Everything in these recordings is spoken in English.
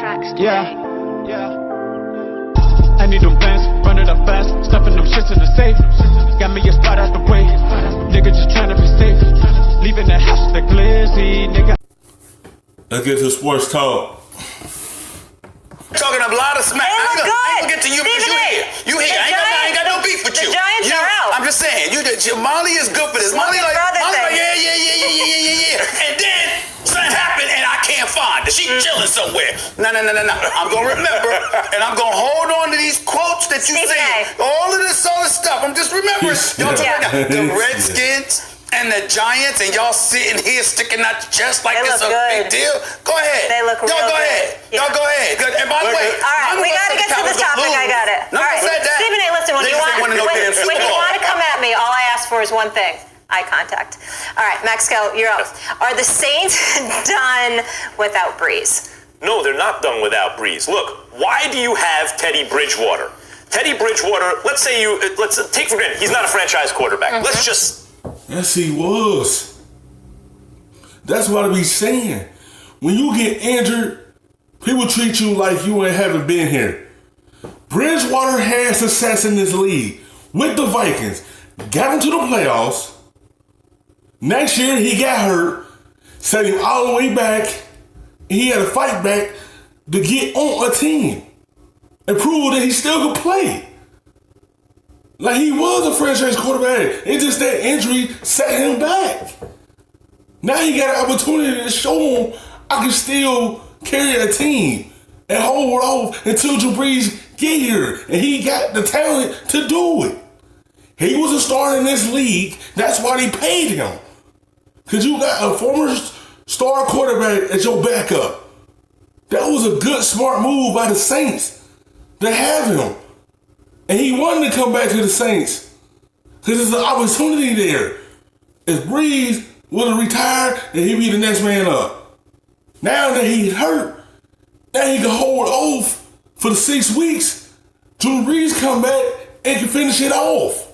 tracks today. Yeah. I need them bands, run it up fast, stuffing them shits in the safe. Got me a spot out the way, nigga just tryna be safe. Leaving the house with the glizzy, nigga. Let's get to sports talk. Talking a lot of smack. They look good. I ain't gonna get to you because you here. I ain't got no beef with you. The Giants are out. I'm just saying, Molly is good for this. Molly like, yeah. And then something happened and I can't find her. She chilling somewhere. No. I'm gonna remember and I'm gonna hold on to these quotes that you say. All of this other stuff. I'm just remembering. Y'all talking about the Redskins and the Giants, and y'all sitting here sticking out your chest like it's a big deal. Go ahead. They look real good. Y'all go ahead. Good. And by the way, all right, we got to get to the topic. I got it. All right, Stephen A. Listen, when you want to come at me, all I ask for is one thing: eye contact. All right, Max, go. You're up. Are the Saints done without Brees? No, they're not done without Brees. Look, why do you have Teddy Bridgewater? Teddy Bridgewater, let's take for granted, he's not a franchise quarterback. Let's just... Yes, he was. That's what I be saying. When you get injured, people treat you like you haven't been here. Bridgewater had success in this league with the Vikings. Got him to the playoffs. Next year, he got hurt. Set him all the way back. And he had to fight back to get on a team. And prove that he still could play. Like, he was a franchise quarterback. It's just that injury set him back. Now he got an opportunity to show him I can still carry a team and hold off until Drew Brees get here. And he got the talent to do it. He was a star in this league. That's why they paid him. Because you got a former star quarterback as your backup. That was a good, smart move by the Saints to have him. And he wanted to come back to the Saints because there's an opportunity there. If Brees would have retired, then he'd be the next man up. Now that he's hurt, now he can hold off for the 6 weeks. Drew Brees come back and can finish it off.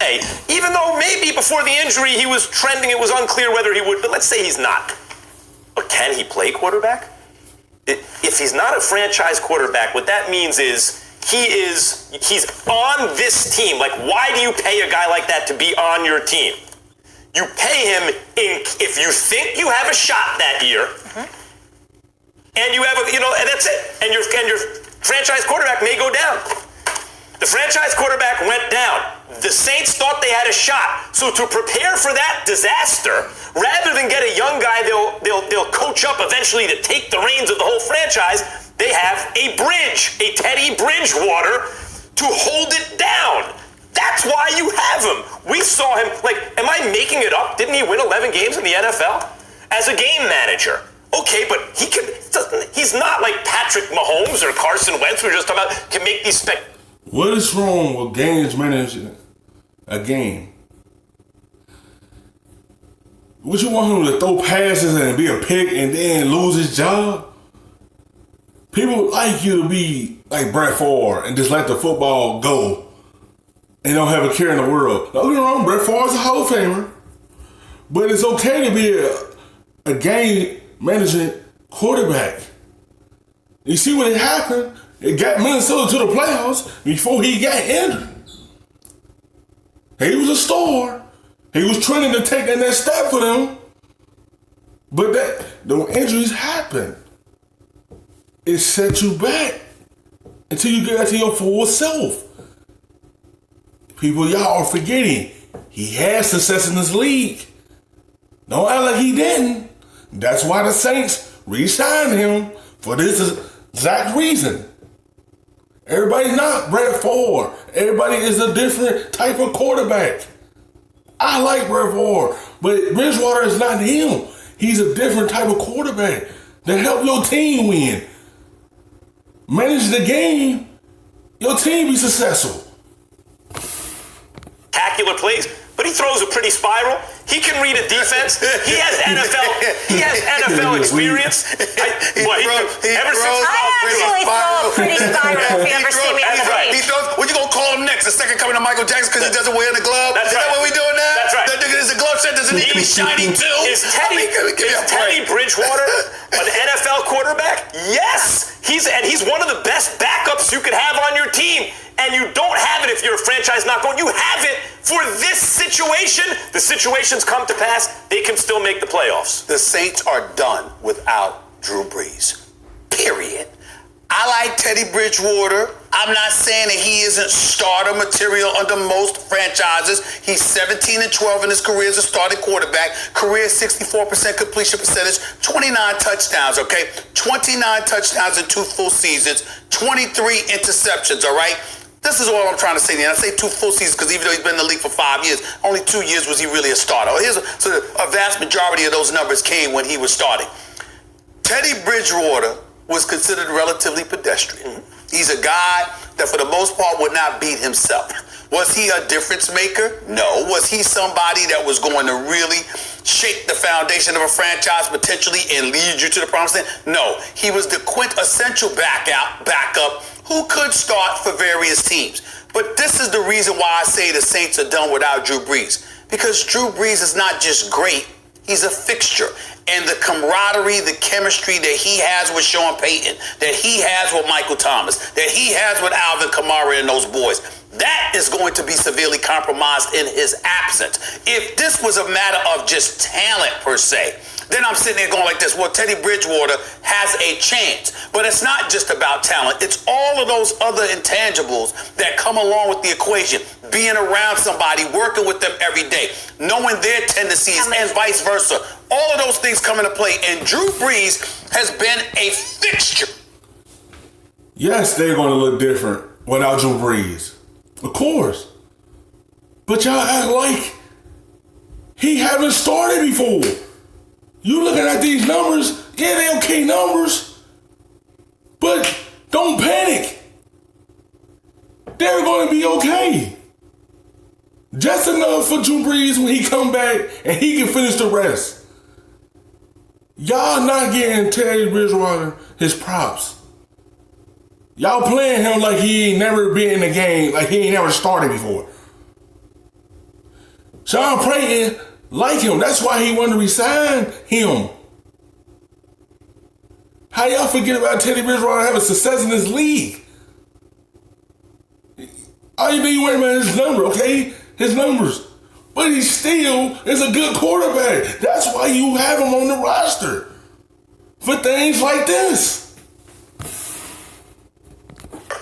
Hey, even though maybe before the injury he was trending, it was unclear whether he would, but let's say he's not. But can he play quarterback? If he's not a franchise quarterback, what that means is he's on this team. Like, why do you pay a guy like that to be on your team? You pay him if you think you have a shot that year, and you have and that's it. And your franchise quarterback may go down. The franchise quarterback went down. The Saints thought they had a shot. So to prepare for that disaster, rather than get a young guy they'll coach up eventually to take the reins of the whole franchise, they have a Teddy Bridgewater to hold it down. That's why you have him. We saw him, am I making it up? Didn't he win 11 games in the NFL as a game manager? Okay, but he's not like Patrick Mahomes or Carson Wentz, we were just talking about, can make these What is wrong with games managing a game? Would you want him to throw passes and be a pick and then lose his job? People like you to be like Brett Favre and just let the football go and don't have a care in the world. Don't get me wrong, Brett Favre is a Hall of Famer. But it's okay to be a game managing quarterback. You see what happened? It got Minnesota to the playoffs before he got injured. He was a star. He was training to take that next step for them. But the injuries happened. It set you back until you get to your full self. People, y'all are forgetting. He had success in this league. Don't act like he didn't. That's why the Saints re-signed him for this exact reason. Everybody's not Brett Favre. Everybody is a different type of quarterback. I like Brett Favre, but Bridgewater is not him. He's a different type of quarterback that help your team win. Manage the game, your team be successful. Spectacular plays, but he throws a pretty spiral. He can read a defense. He has NFL experience. I actually throw a pretty spiral if you ever see me on the He throws. What you gonna call him next? The second coming of Michael Jackson because he doesn't wear the glove? That's right. Is that what we doing now? That's right. Is the glove set? Does it need to be shiny too? Is Teddy Bridgewater an NFL Yes, he's one of the best backups you could have on your team. And you don't have it if you're a franchise not going. You have it for this situation. The situations come to pass. They can still make the playoffs. The Saints are done without Drew Brees. Period. I like Teddy Bridgewater. I'm not saying that he isn't starter material under most franchises. He's 17-12 in his career as a starting quarterback. Career 64% completion percentage, 29 touchdowns, okay? 29 touchdowns in 2 full seasons, 23 interceptions, all right? This is all I'm trying to say. And I say 2 full seasons because even though he's been in the league for 5 years, only 2 years was he really a starter. So a vast majority of those numbers came when he was starting. Teddy Bridgewater was considered relatively pedestrian. He's a guy that for the most part would not beat himself. Was he a difference maker? No. Was he somebody that was going to really shake the foundation of a franchise potentially and lead you to the promised land? No. He was the quintessential backup who could start for various teams. But this is the reason why I say the Saints are done without Drew Brees. Because Drew Brees is not just great, he's a fixture. And the camaraderie, the chemistry that he has with Sean Payton, that he has with Michael Thomas, that he has with Alvin Kamara and those boys, that is going to be severely compromised in his absence. If this was a matter of just talent per se, then I'm sitting there going like this, well, Teddy Bridgewater has a chance. But it's not just about talent. It's all of those other intangibles that come along with the equation. Being around somebody, working with them every day, knowing their tendencies and vice versa. All of those things come into play. And Drew Brees has been a fixture. Yes, they're going to look different without Drew Brees. Of course. But y'all act like he haven't started before. You looking at these numbers, yeah, they okay numbers. But don't panic. They're going to be okay. Just enough for Drew Brees when he come back and he can finish the rest. Y'all not getting Teddy Bridgewater his props. Y'all playing him like he ain't never been in the game, like he ain't never started before. Sean Payton like him. That's why he wanted to resign him. How y'all forget about Teddy Bridgewater having success in this league? All you need to worry about is his number, okay? His numbers. But he still is a good quarterback. That's why you have him on the roster. For things like this.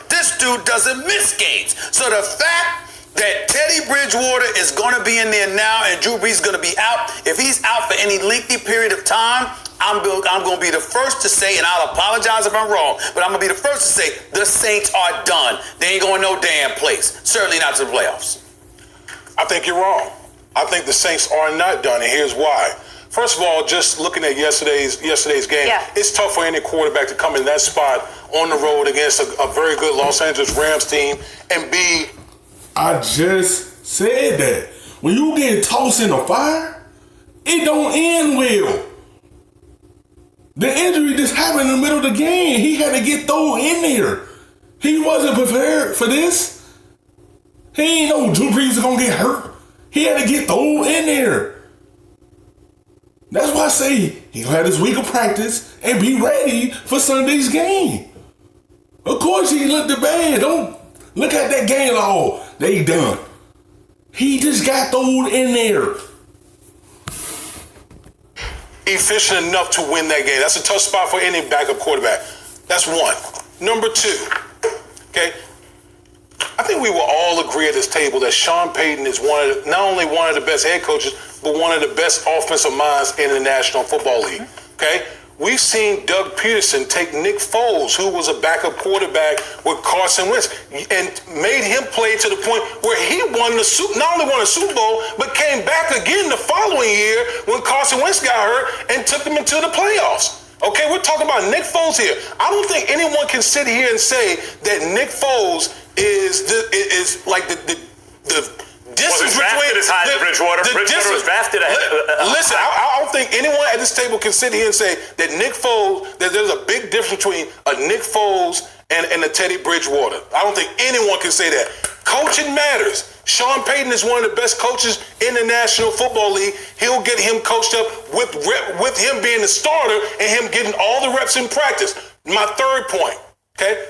This dude doesn't miss games. So the fact that Teddy Bridgewater is going to be in there now and Drew Brees is going to be out, if he's out for any lengthy period of time, I'm going to be the first to say, and I'll apologize if I'm wrong, but I'm going to be the first to say the Saints are done. They ain't going no damn place. Certainly not to the playoffs. I think you're wrong. I think the Saints are not done, and here's why. First of all, just looking at yesterday's game, it's tough for any quarterback to come in that spot on the road against a very good Los Angeles Rams team and be... I just said that. When you get tossed in the fire, it don't end well. The injury just happened in the middle of the game. He had to get thrown in there. He wasn't prepared for this. He ain't know Drew Brees was going to get hurt. He had to get thrown in there. That's why I say he'll have this week of practice and be ready for Sunday's game. Of course he looked bad. Don't look at that game at all. They done. He just got thrown in there. Efficient enough to win that game. That's a tough spot for any backup quarterback. That's one. Number two, okay, I think we will all agree at this table that Sean Payton is not only one of the best head coaches, but one of the best offensive minds in the National Football League, okay? We've seen Doug Peterson take Nick Foles, who was a backup quarterback with Carson Wentz, and made him play to the point where he not only won a Super Bowl, but came back again the following year when Carson Wentz got hurt and took them into the playoffs. Okay, we're talking about Nick Foles here. I don't think anyone can sit here and say that Nick Foles is like the distance drafted as high as Bridgewater. Bridgewater was drafted ahead. Listen, I don't think anyone at this table can sit here and say that Nick Foles, that there's a big difference between a Nick Foles and a Teddy Bridgewater. I don't think anyone can say that. Coaching matters. Sean Payton is one of the best coaches in the National Football League. He'll get him coached up with him being the starter and him getting all the reps in practice. My third point, okay?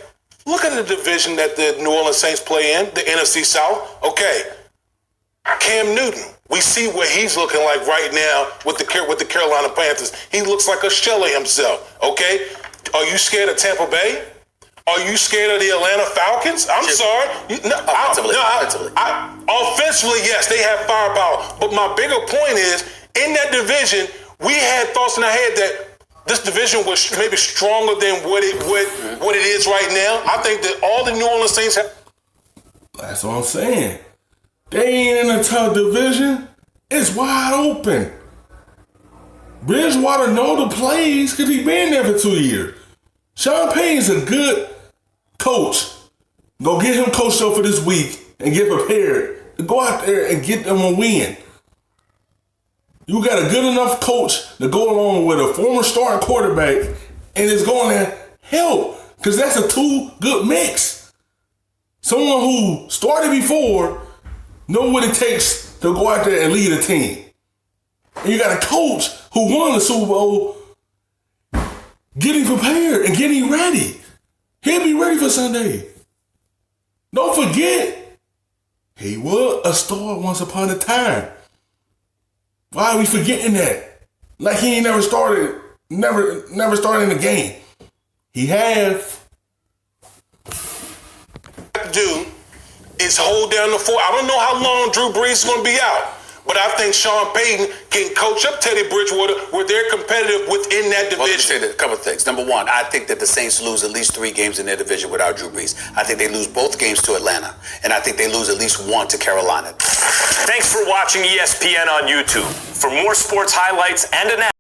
Look at the division that the New Orleans Saints play in, the NFC South. Okay, Cam Newton. We see what he's looking like right now with the Carolina Panthers. He looks like a shell of himself, okay? Are you scared of Tampa Bay? Are you scared of the Atlanta Falcons? I'm sorry. Offensively, yes, they have firepower. But my bigger point is, in that division, we had thoughts in our head that this division was maybe stronger than what it is right now. I think that all the New Orleans Saints have. That's what I'm saying. They ain't in a tough division. It's wide open. Bridgewater know the plays because he been there for 2 years. Sean Payton's a good coach. Go get him coached up for this week and get prepared to go out there and get them a win. You got a good enough coach to go along with a former starting quarterback, and it's going to help because that's a good mix. Someone who started before know what it takes to go out there and lead a team. And you got a coach who won the Super Bowl getting prepared and getting ready. He'll be ready for Sunday. Don't forget, he was a star once upon a time. Why are we forgetting that? Like he ain't never started in the game. He have. Do is hold down the fort. I don't know how long Drew Brees is going to be out, but I think Sean Payton can coach up Teddy Bridgewater where they're competitive within that division. Well, let me say a couple of things. Number one, I think that the Saints lose at least 3 games in their division without Drew Brees. I think they lose both games to Atlanta, and I think they lose at least 1 to Carolina. Thanks for watching ESPN on YouTube. For more sports highlights and analysis,